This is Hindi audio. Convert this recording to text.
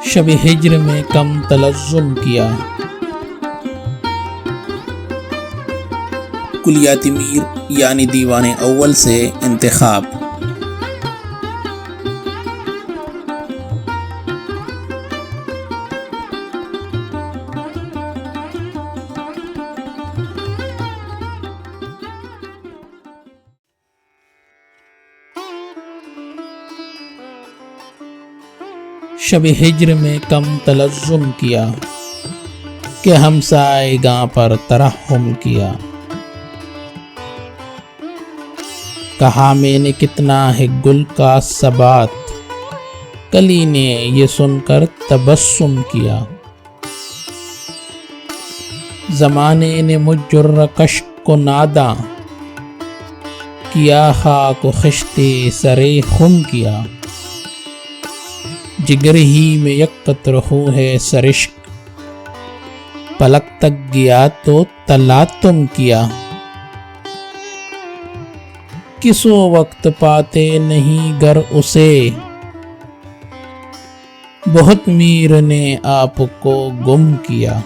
शब हिज्र में कम तलज़्ज़ुम किया। कुलियाती मीर यानी दीवाने अव्वल से इंतखाब। शब हिज्र में कम तलज़्ज़ुम किया कि हमसाएगां पर तरहम किया। कहा मैंने कितना है गुल का सबात, कली ने ये सुनकर तबस्सुम किया। ज़माने ने मुझ जुर्रकश को नादा, किया खाक व खिश्ते सरे खुम किया। जिगर ही में यकत रहू है सरिश्क, पलक तक गया तो तलातुम किया। किसो वक्त पाते नहीं गर उसे, बहुत मीर ने आपको गुम किया।